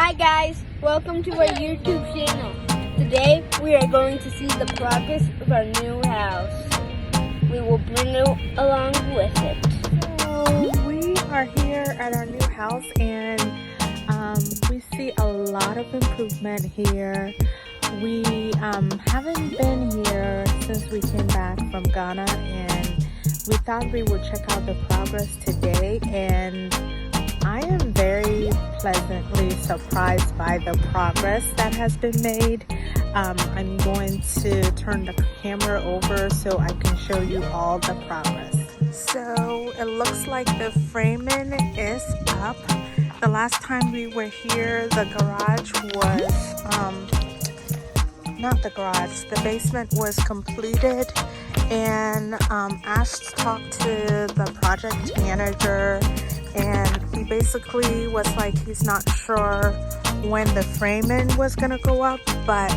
Hi guys, welcome to our YouTube channel. Today we are going to see the progress of our new house. We will bring you along with it. So we are here at our new house and we see a lot of improvement here. We haven't been here since we came back from Ghana, and we thought we would check out the progress today, and I am very pleasantly surprised by the progress that has been made. I'm going to turn the camera over so I can show you all the progress. So it looks like the framing is up. The last time we were here, the garage was, not the garage, the basement was completed, and Ash talked to the project manager, and he basically was like he's not sure when the framing was gonna go up, but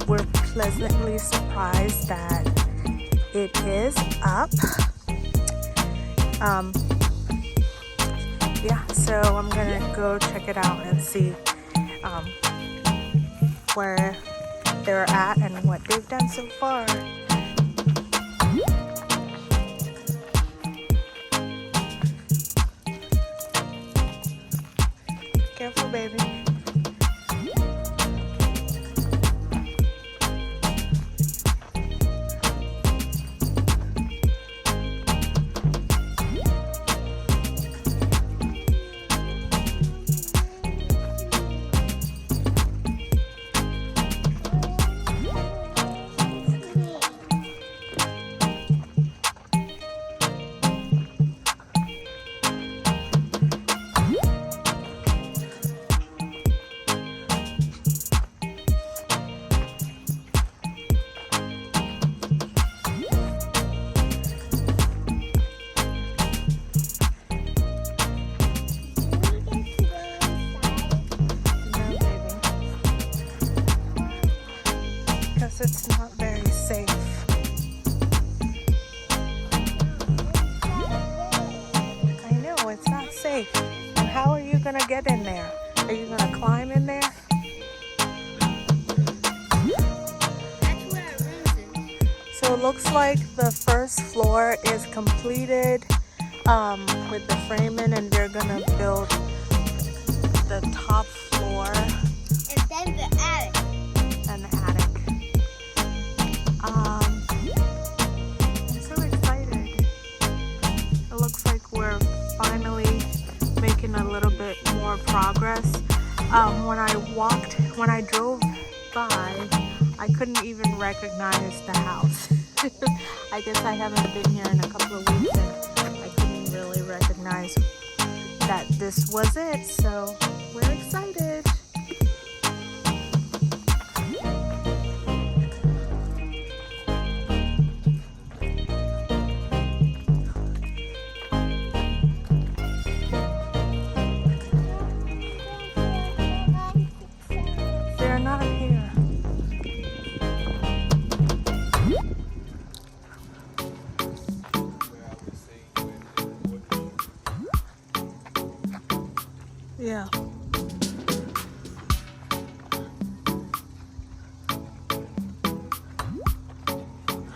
we're pleasantly surprised that it is up. Yeah, so I'm gonna go check it out and see where they're at and what they've done so far. Careful, baby. It's not very safe. I know, it's not safe. And how are you gonna get in there? Are you gonna climb in there? That's where our room is. So it looks like the first floor is completed with the framing, and they're gonna build the top floor And then the attic. and the attic. I'm so excited. It looks like we're finally making a little bit more progress. When I drove by, I couldn't even recognize the house. I guess I haven't been here in a couple of weeks and I couldn't really recognize that this was it. So we're excited. They're not here. Yeah.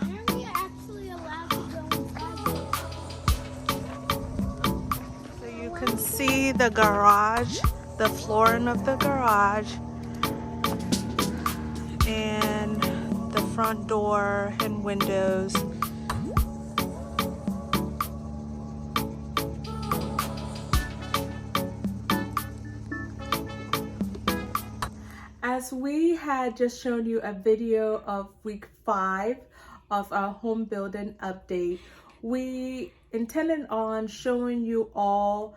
Are we actually allowed to go inside? So you can see the garage, the flooring of the garage, and the front door and windows. As we had just shown you a video of week 5 of our home building update, we intended on showing you all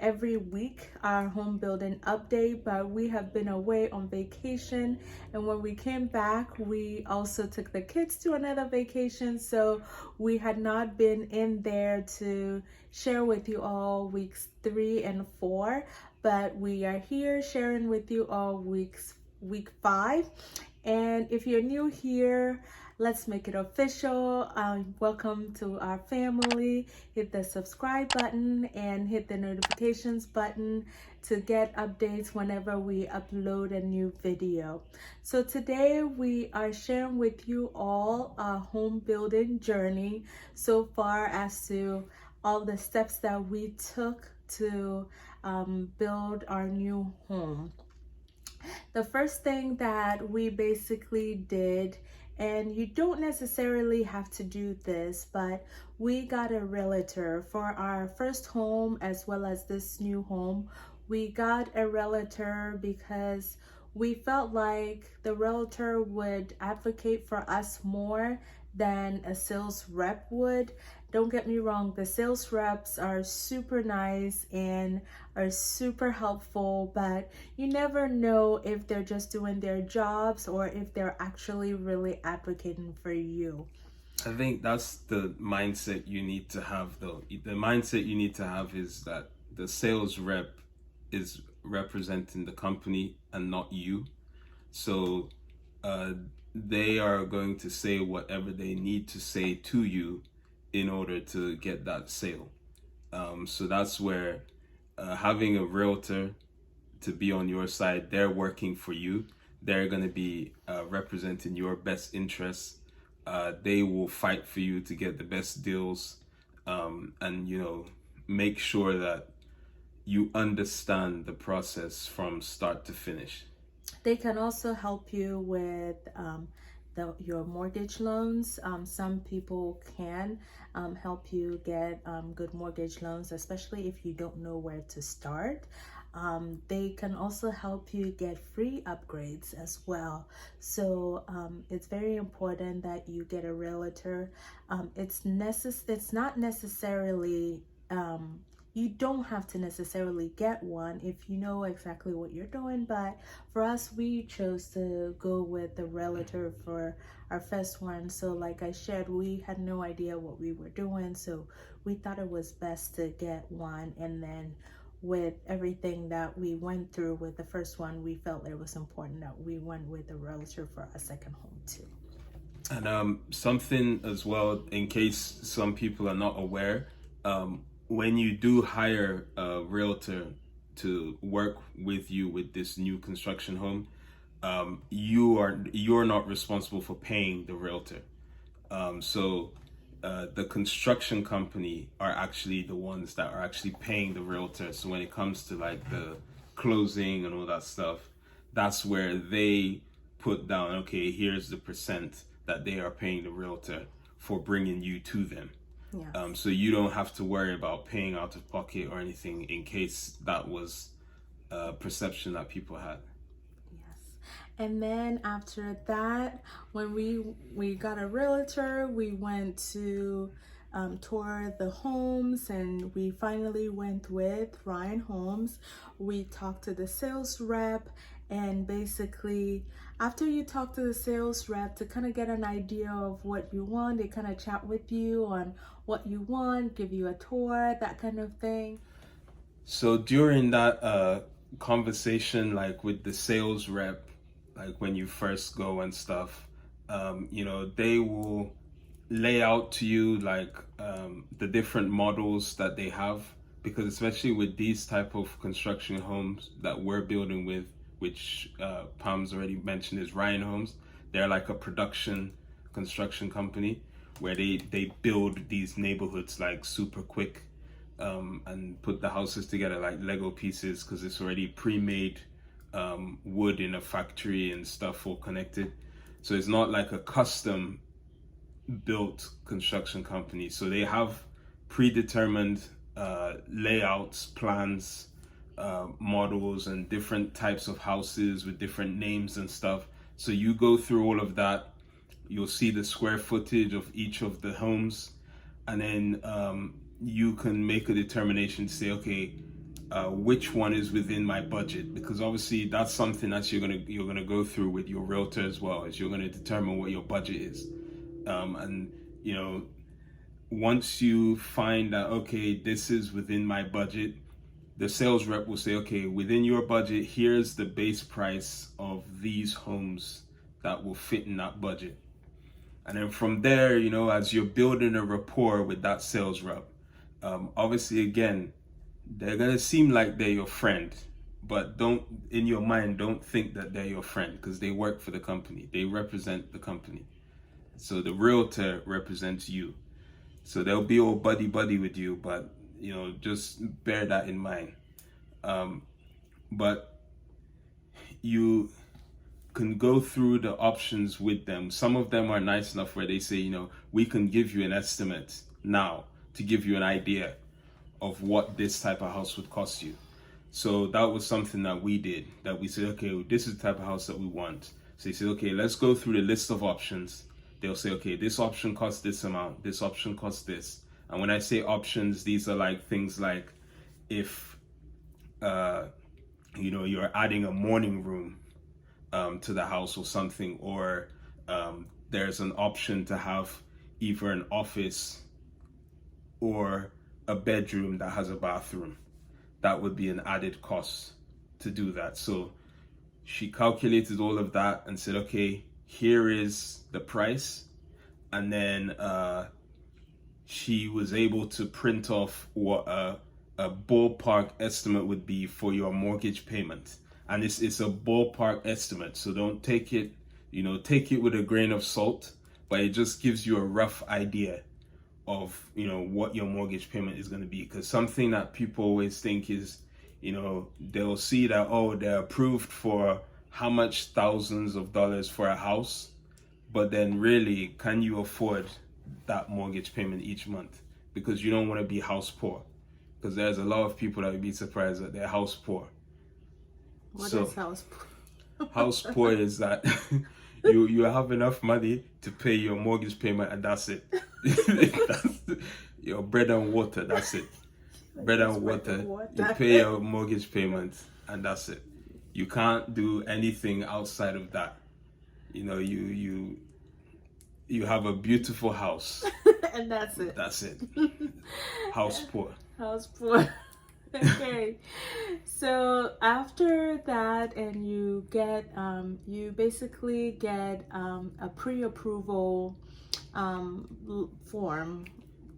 every week our home building update, but we have been away on vacation, and when we came back we also took the kids to another vacation, so we had not been in there to share with you all weeks 3 and 4, but we are here sharing with you all week 5. And if you're new here, let's make it official. Welcome to our family. Hit the subscribe button and hit the notifications button to get updates whenever we upload a new video. So today we are sharing with you all a home building journey so far as to all the steps that we took to build our new home. The first thing that we basically did, and you don't necessarily have to do this, but we got a realtor for our first home as well as this new home. We got a realtor because we felt like the realtor would advocate for us more than a sales rep would. Don't get me wrong, the sales reps are super nice and are super helpful, but you never know if they're just doing their jobs or if they're actually really advocating for you. I think that's the mindset you need to have, though. The mindset you need to have is that the sales rep is representing the company and not you. So they are going to say whatever they need to say to you in order to get that sale. So that's where having a realtor to be on your side, they're working for you. They're going to be representing your best interests. They will fight for you to get the best deals, and make sure that you understand the process from start to finish. They can also help you with your mortgage loans. Some people can help you get good mortgage loans, especially if you don't know where to start. They can also help you get free upgrades as well. So it's very important that you get a realtor. It's not necessarily you don't have to necessarily get one if you know exactly what you're doing, but for us, we chose to go with the realtor for our first one. So like I shared, we had no idea what we were doing, so we thought it was best to get one. And then with everything that we went through with the first one, we felt it was important that we went with a realtor for our second home too. And something as well, in case some people are not aware, when you do hire a realtor to work with you with this new construction home, you're not responsible for paying the realtor. So the construction company are actually the ones that are actually paying the realtor. So when it comes to like the closing and all that stuff, that's where they put down, okay, here's the percent that they are paying the realtor for bringing you to them. Yes. So you don't have to worry about paying out of pocket or anything in case that was a perception that people had. Yes. And then after that, when we got a realtor, we went to tour the homes, and we finally went with Ryan Homes. We talked to the sales rep, and basically after you talk to the sales rep to kind of get an idea of what you want, they kind of chat with you on what you want, give you a tour, that kind of thing. So during that conversation, like with the sales rep, like when you first go and stuff, they will lay out to you like the different models that they have, because especially with these type of construction homes that we're building with, which Pam's already mentioned is Ryan Homes, they're like a production construction company where they build these neighborhoods like super quick, and put the houses together like Lego pieces, because it's already pre-made wood in a factory and stuff all connected. So it's not like a custom built construction company. So they have predetermined layouts, plans, models, and different types of houses with different names and stuff. So you go through all of that. You'll see the square footage of each of the homes, and then you can make a determination to say, okay, which one is within my budget, because obviously that's something that you're gonna go through with your realtor as well, is you're gonna determine what your budget is, and once you find that, okay, this is within my budget, the sales rep will say, okay, within your budget, here's the base price of these homes that will fit in that budget. And then from there, you know, as you're building a rapport with that sales rep, obviously, again, they're gonna seem like they're your friend, but don't, in your mind, don't think that they're your friend, because they work for the company. They represent the company. So the realtor represents you. So they'll be all buddy buddy with you, but you know, just bear that in mind. But you can go through the options with them. Some of them are nice enough where they say, you know, we can give you an estimate now to give you an idea of what this type of house would cost you. So that was something that we did, that we said, okay, this is the type of house that we want. So they said, okay, let's go through the list of options. They'll say, okay, this option costs this amount, this option costs this. And when I say options, these are like things like if, you know, you're adding a morning room to the house or something, or there's an option to have either an office or a bedroom that has a bathroom. That would be an added cost to do that. So she calculated all of that and said, okay, here is the price. And then she was able to print off what a ballpark estimate would be for your mortgage payment. And it's a ballpark estimate, so don't take it, you know, take it with a grain of salt, but it just gives you a rough idea of, you know, what your mortgage payment is going to be. Because something that people always think is, you know, they'll see that, oh, they're approved for how much thousands of dollars for a house, but then really, can you afford that mortgage payment each month? Because you don't want to be house poor, because there's a lot of people that would be surprised that they're house poor. What is house poor? House poor is that you have enough money to pay your mortgage payment, and that's it. That's your bread and water, that's it. Bread and water. You pay your mortgage payment, and that's it. You can't do anything outside of that. You know, you have a beautiful house. And that's it. That's it. House poor. House poor. Okay, so after that, and you get you basically get a pre-approval form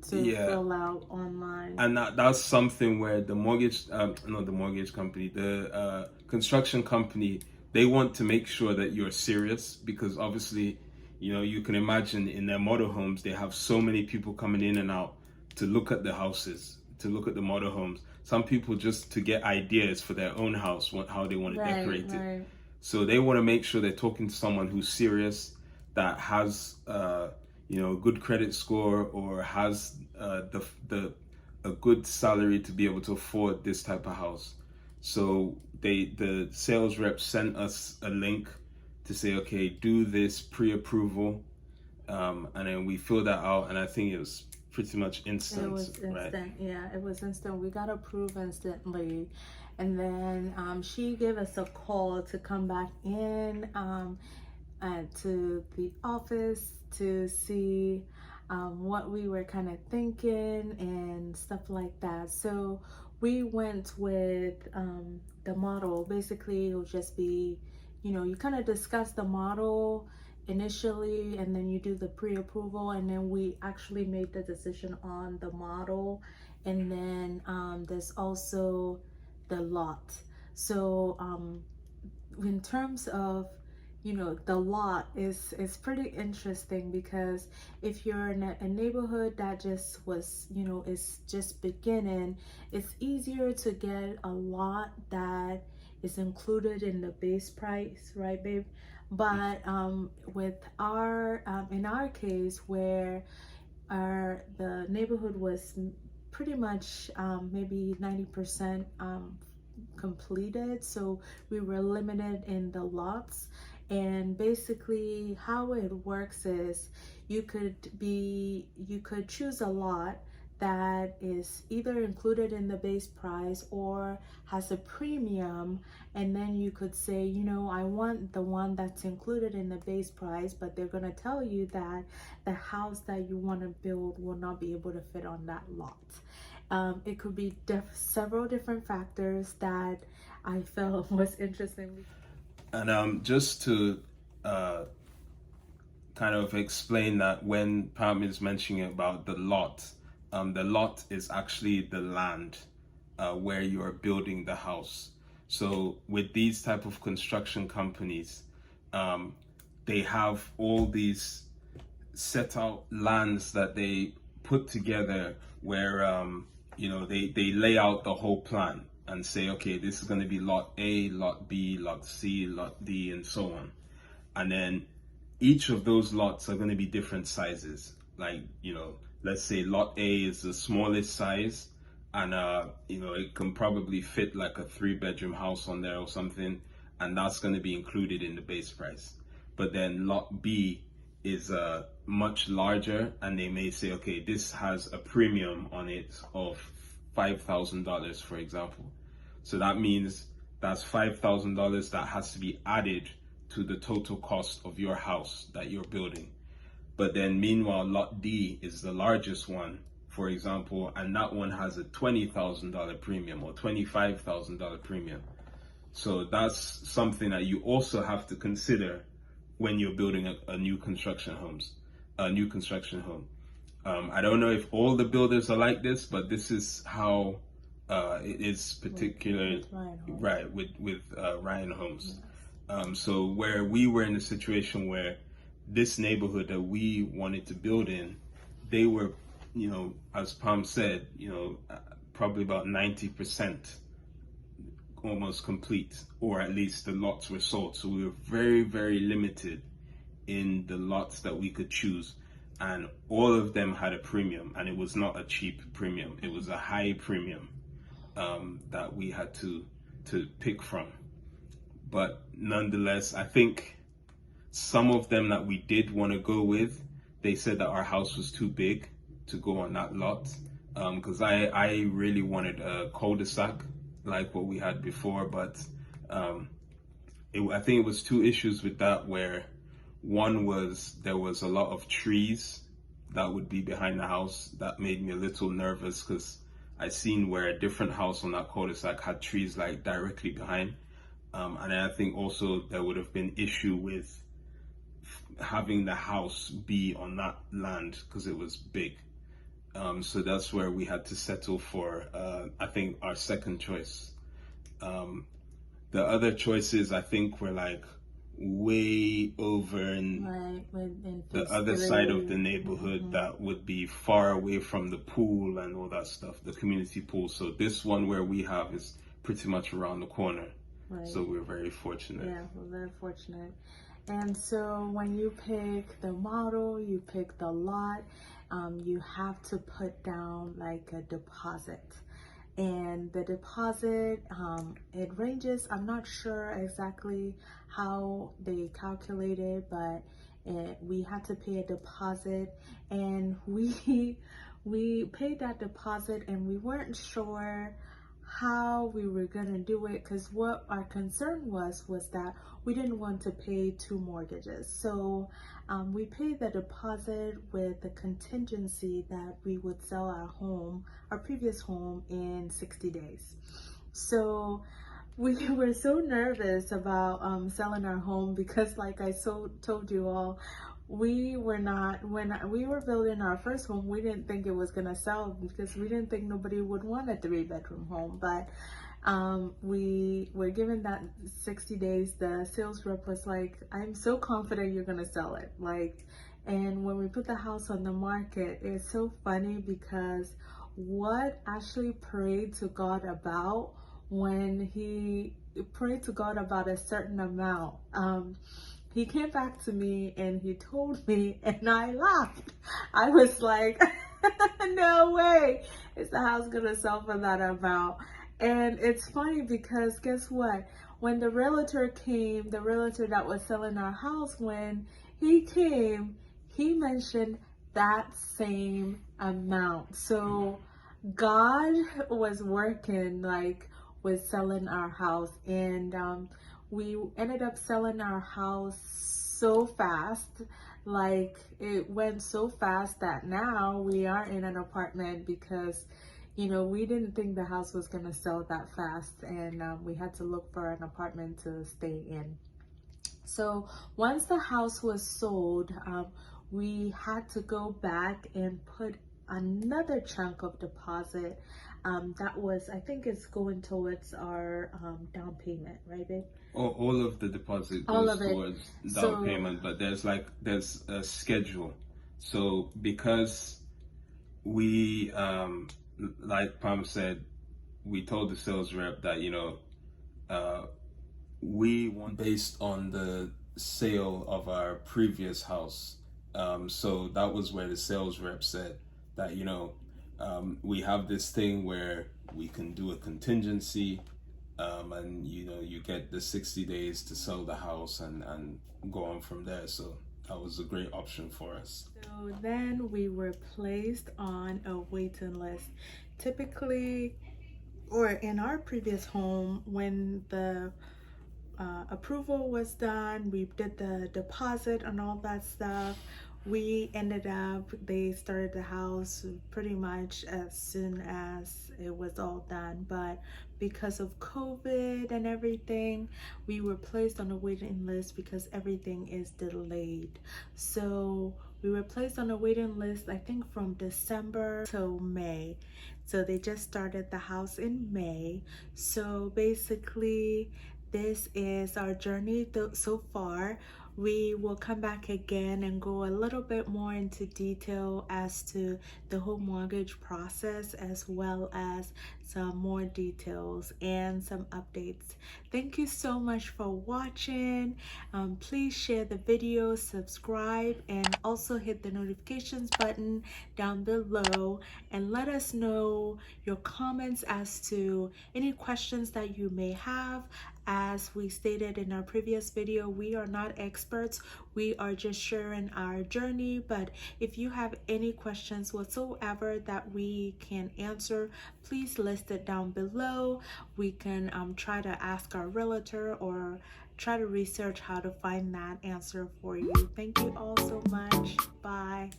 to fill out online, and that's something where the mortgage not the mortgage company, the construction company, they want to make sure that you're serious, because obviously, you know, you can imagine in their model homes they have so many people coming in and out to look at the houses, to look at the model homes. Some people just to get ideas for their own house, how they want to decorate it. So they want to make sure they're talking to someone who's serious, that has you know, a good credit score, or has a good salary to be able to afford this type of house. So the sales rep sent us a link to say, okay, do this pre-approval, and then we filled that out, and I think it was pretty much instant. It was instant, right? Yeah, it was instant. We got approved instantly, and then she gave us a call to come back in to the office to see what we were kind of thinking and stuff like that. So we went with the model. Basically, it would just be, you know, you kind of discuss the model initially, and then you do the pre-approval, and then we actually made the decision on the model. And then there's also the lot. So in terms of, you know, the lot is pretty interesting, because if you're in a neighborhood that just was, you know, is just beginning, it's easier to get a lot that is included in the base price, right, babe? But with our in our case, where the neighborhood was pretty much maybe 90% completed, so we were limited in the lots. And basically how it works is you could choose a lot that is either included in the base price or has a premium, and then you could say, you know, I want the one that's included in the base price, but they're going to tell you that the house that you want to build will not be able to fit on that lot. It could be several different factors that I felt was interesting. And just to kind of explain that when Pam is mentioning about the lot is actually the land where you are building the house. So with these type of construction companies, they have all these set out lands that they put together where they lay out the whole plan and say, okay, this is going to be lot A, lot B, lot C, lot D, and so on. And then each of those lots are going to be different sizes. Like, let's say lot A is the smallest size, and it can probably fit like a 3-bedroom house on there or something, and that's going to be included in the base price. But then lot B is much larger, and they may say, okay, this has a premium on it of $5,000, for example. So that means that's $5,000 that has to be added to the total cost of your house that you're building. But then meanwhile, lot D is the largest one, for example, and that one has a $20,000 premium or $25,000 premium. So that's something that you also have to consider when you're building a new construction home. I don't know if all the builders are like this, but this is how it is particular, right, with Ryan Homes. So where we were in a situation where this neighborhood that we wanted to build in, they were, as Pam said, probably about 90% almost complete, or at least the lots were sold. So we were very, very limited in the lots that we could choose. And all of them had a premium, and it was not a cheap premium. It was a high premium that we had to pick from. But nonetheless, I think some of them that we did want to go with, they said that our house was too big to go on that lot. Because I really wanted a cul-de-sac like what we had before, but I think it was 2 issues with that, where one was there was a lot of trees that would be behind the house. That made me a little nervous, because I seen where a different house on that cul-de-sac had trees like directly behind. And I think also there would have been issue with having the house be on that land because it was big. So that's where we had to settle for, I think, our second choice. The other choices, I think, were like way over in the other side of the neighborhood, that would be far away from the pool and all that stuff, the community pool. So this one where we have is pretty much around the corner. Right. So we're very fortunate. Yeah, we're very fortunate. And so when you pick the model, you pick the lot, you have to put down like a deposit. And the deposit, it ranges. I'm not sure exactly how they calculate it, but we had to pay a deposit, and we paid that deposit, and we weren't sure how we were gonna do it, because what our concern was that we didn't want to pay 2 mortgages. So we paid the deposit with the contingency that we would sell our previous home in 60 days. So we were so nervous about selling our home, because like I told you all, when we were building our first home, we didn't think it was gonna sell, because we didn't think nobody would want a 3-bedroom home. But we were given that 60 days. The sales rep was like, I'm so confident you're gonna sell it. And when we put the house on the market, it's so funny, because what Ashley prayed to God about, when he prayed to God about a certain amount, he came back to me and he told me, and I laughed. I was like, no way is the house gonna sell for that amount. And it's funny, because guess what? When the realtor came, the realtor that was selling our house, when he came, he mentioned that same amount. So God was working with selling our house, and we ended up selling our house so fast. It went so fast that now we are in an apartment, because we didn't think the house was gonna sell that fast, and we had to look for an apartment to stay in. So once the house was sold, we had to go back and put another chunk of deposit. That was, I think it's going towards our down payment, right, babe? All of the deposit All goes of it. towards down So payment, but there's a schedule. So because we like Pam said, we told the sales rep that uh, we want based on the sale of our previous house. So that was where the sales rep said that we have this thing where we can do a contingency, and you get the 60 days to sell the house and go on from there. So that was a great option for us. So then we were placed on a waiting list. Typically, or in our previous home, when the approval was done, we did the deposit and all that stuff. We ended up, they started the house pretty much as soon as it was all done. But because of COVID and everything, we were placed on a waiting list because everything is delayed. So we were placed on a waiting list, I think from December till May. So they just started the house in May. So basically, this is our journey so far. We will come back again and go a little bit more into detail as to the whole mortgage process, as well as some more details and some updates. Thank you so much for watching. Please share the video, subscribe, and also hit the notifications button down below, and let us know your comments as to any questions that you may have. As we stated in our previous video, we are not experts. We are just sharing our journey. But if you have any questions whatsoever that we can answer, please list it down below. We can try to ask our realtor or try to research how to find that answer for you. Thank you all so much. Bye.